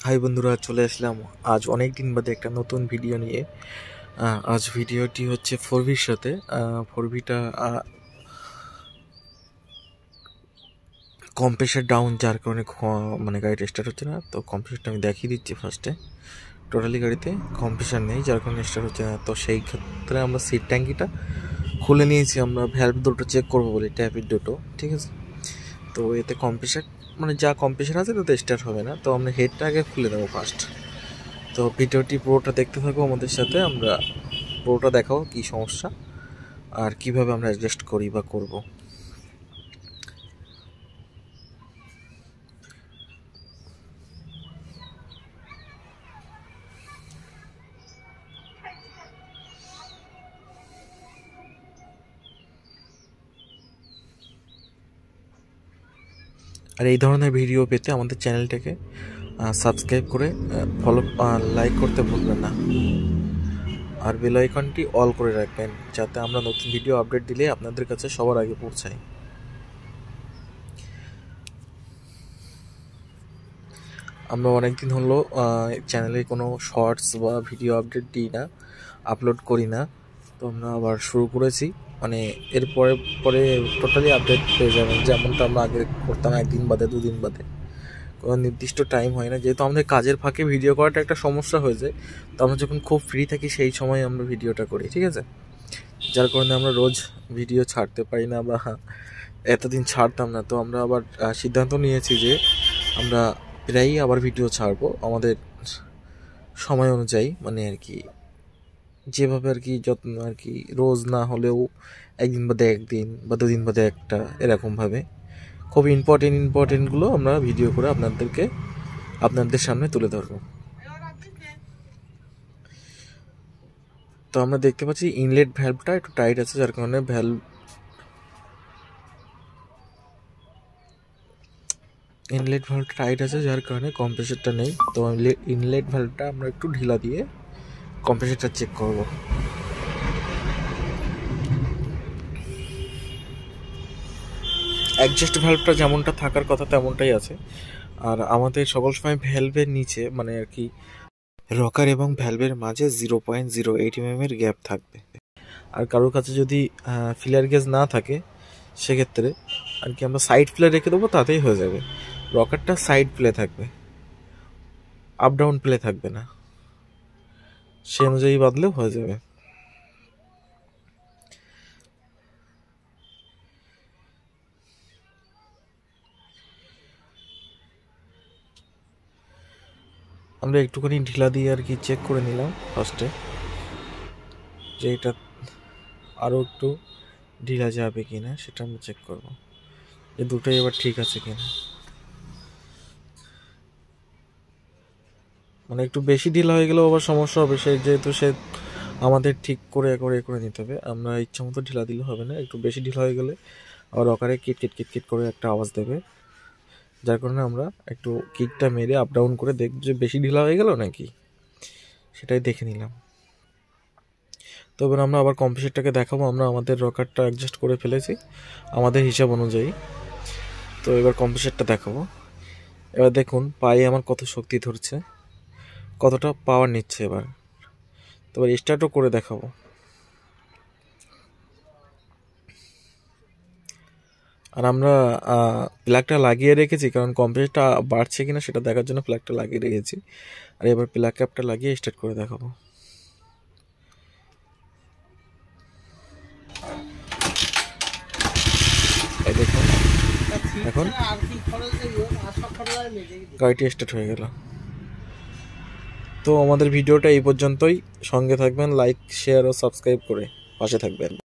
High বন্ধুরা, চলে আসলাম আজ অনেক দিন বাদে একটা নতুন ভিডিও নিয়ে। আজ ভিডিওটি হচ্ছে 4ভির সাথে। 4ভিটা কম্প্রেসার ডাউন, যার কারণে মানে গাড়িটা স্টার্ট হচ্ছে না। তো কম্প্রেসারটা আমি দেখিয়ে দিচ্ছি। ফার্স্টে টোটালি গাড়িতে কম্প্রেসার নেই, যার কারণে স্টার্ট হচ্ছে না। তো সেই ক্ষেত্রে আমরা সিট ট্যাঙ্কিটা খুলে নিয়েছি, আমরা ভ্যালভ দুটো চেক করবো বলি, ট্যাপের দুটো, ঠিক আছে। তো এতে কম্প্রেসার মানে যা কম্প্রেসার আছে তাতে স্টার্ট হবে না। তো আমরা হেডটা আগে খুলে দেবো ফার্স্ট। তো ভিডিওটি পুরোটা দেখতে থাকো আমাদের সাথে, আমরা পুরোটা দেখাও কি সমস্যা আর কিভাবে আমরা অ্যাডজাস্ট করি বা করব। আর এই ধরনের ভিডিও পেতে আমাদের চ্যানেলটাকে সাবস্ক্রাইব করে ফলো লাইক করতে ভুলবেন না। আর বেল আইকনটি অল করে রাখবেন, যাতে আমরা নতুন ভিডিও আপডেট দিলে আপনাদের কাছে সবার আগে পৌঁছায়। আমরা অনেকদিন হলো চ্যানেলে কোনো শর্টস বা ভিডিও আপডেট দিই না, আপলোড করি না। তো আমরা আবার শুরু করেছি, মানে এরপরে পরে টোটালি আপডেট পেয়ে যাবেন, যেমনটা আমরা আগে করতাম একদিন বাদে, দুদিন বাদে। কোনো নির্দিষ্ট টাইম হয় না, যেহেতু আমাদের কাজের ফাঁকে ভিডিও করাটা একটা সমস্যা হয়ে যায়। তো আমরা যখন খুব ফ্রি থাকি সেই সময় আমরা ভিডিওটা করি, ঠিক আছে। যার কারণে আমরা রোজ ভিডিও ছাড়তে পারি না, বা এতদিন ছাড়তাম না। তো আমরা আবার সিদ্ধান্ত নিয়েছি যে আমরা প্রায়ই আবার ভিডিও ছাড়বো আমাদের সময় অনুযায়ী, মানে আর কি যেভাবে আর কি যত্ন আর কি, রোজ না হলেও একদিন বাদে একদিন বা দুদিন বাদে একটা, এরকমভাবে খুব ইম্পর্টেন্টগুলো আমরা ভিডিও করে আপনাদের সামনে তুলে ধরবো। তো আমরা দেখতে পাচ্ছি ইনলেট ভ্যালভটা একটু টাইট আছে, যার কারণে ইনলেট ভ্যালভটা টাইট আছে, যার কারণে কম্প্রেসারটা নেই। তো ইনলেট ভ্যালভটা আমরা একটু ঢিলা দিয়ে কম্প্রেসারটা চেক করব। অ্যাডজাস্ট ভ্যালভটা যেমনটা থাকার কথা তেমনটাই আছে। আর আমাদের সকল সময় ভ্যালভের নিচে, মানে আর কি রকার এবং ভ্যালভের মাঝে 0.08 mm এর গ্যাপ থাকবে। আর কারোর কাছে যদি ফিলার গেজ না থাকে, সেক্ষেত্রে আর কি আমরা সাইড প্লে রেখে দেবো, তাতেই হয়ে যাবে। রকারটা সাইড প্লে থাকবে, আপ ডাউন প্লে থাকবে না, সে অনুযায়ী বাদলেও হয়ে যাবে। আমরা একটুখানি ঢিলা দিয়ে আর কি চেক করে নিলাম ফার্স্টে, যে এটা আরও একটু ঢিলা যাবে কিনা সেটা আমরা চেক করব, যে দুটোই এবার ঠিক আছে কিনা। মানে একটু বেশি ঢিলা হয়ে গেলেও আবার সমস্যা হবে, যেহেতু আমাদের ঠিক করে করে নিতে হবে। আমরা ইচ্ছা মতো ঢিলা দিলে হবে না, একটু বেশি ঢিলা হয়ে গেলে আবার রকারে কিট করে একটা আওয়াজ দেবে। যার কারণে আমরা একটু কিকটা মেরে আপ ডাউন করে দেখব যে বেশি ঢিলা হয়ে গেল নাকি, সেটাই দেখে নিলাম। তো এবার আমরা আবার কম্প্রেসারটাকে দেখাবো। আমরা আমাদের রকারটা অ্যাডজাস্ট করে ফেলেছি আমাদের হিসাব অনুযায়ী। তো এবার কম্প্রেসারটা দেখাবো। এবার দেখুন পায়ে আমার কত শক্তি ধরছে, কতটা পাওয়ার নিচ্ছে। এবার তো এবার স্টার্টও করে দেখাবো। আর আমরা প্লাগটা লাগিয়ে রেখেছি, কারণ কম্প্রেসারটা বাড়ছে কিনা সেটা দেখার জন্য প্লাগটা লাগিয়ে রেখেছি। আর এবার প্লাগ ক্যাপটা লাগিয়ে স্টার্ট করে দেখাবো। দেখুন এখন গাড়িটি স্টার্ট হয়ে গেল। তো আমাদের ভিডিওটা এই পর্যন্তই। সঙ্গে থাকবেন, লাইক, শেয়ার ও সাবস্ক্রাইব করে পাশে থাকবেন।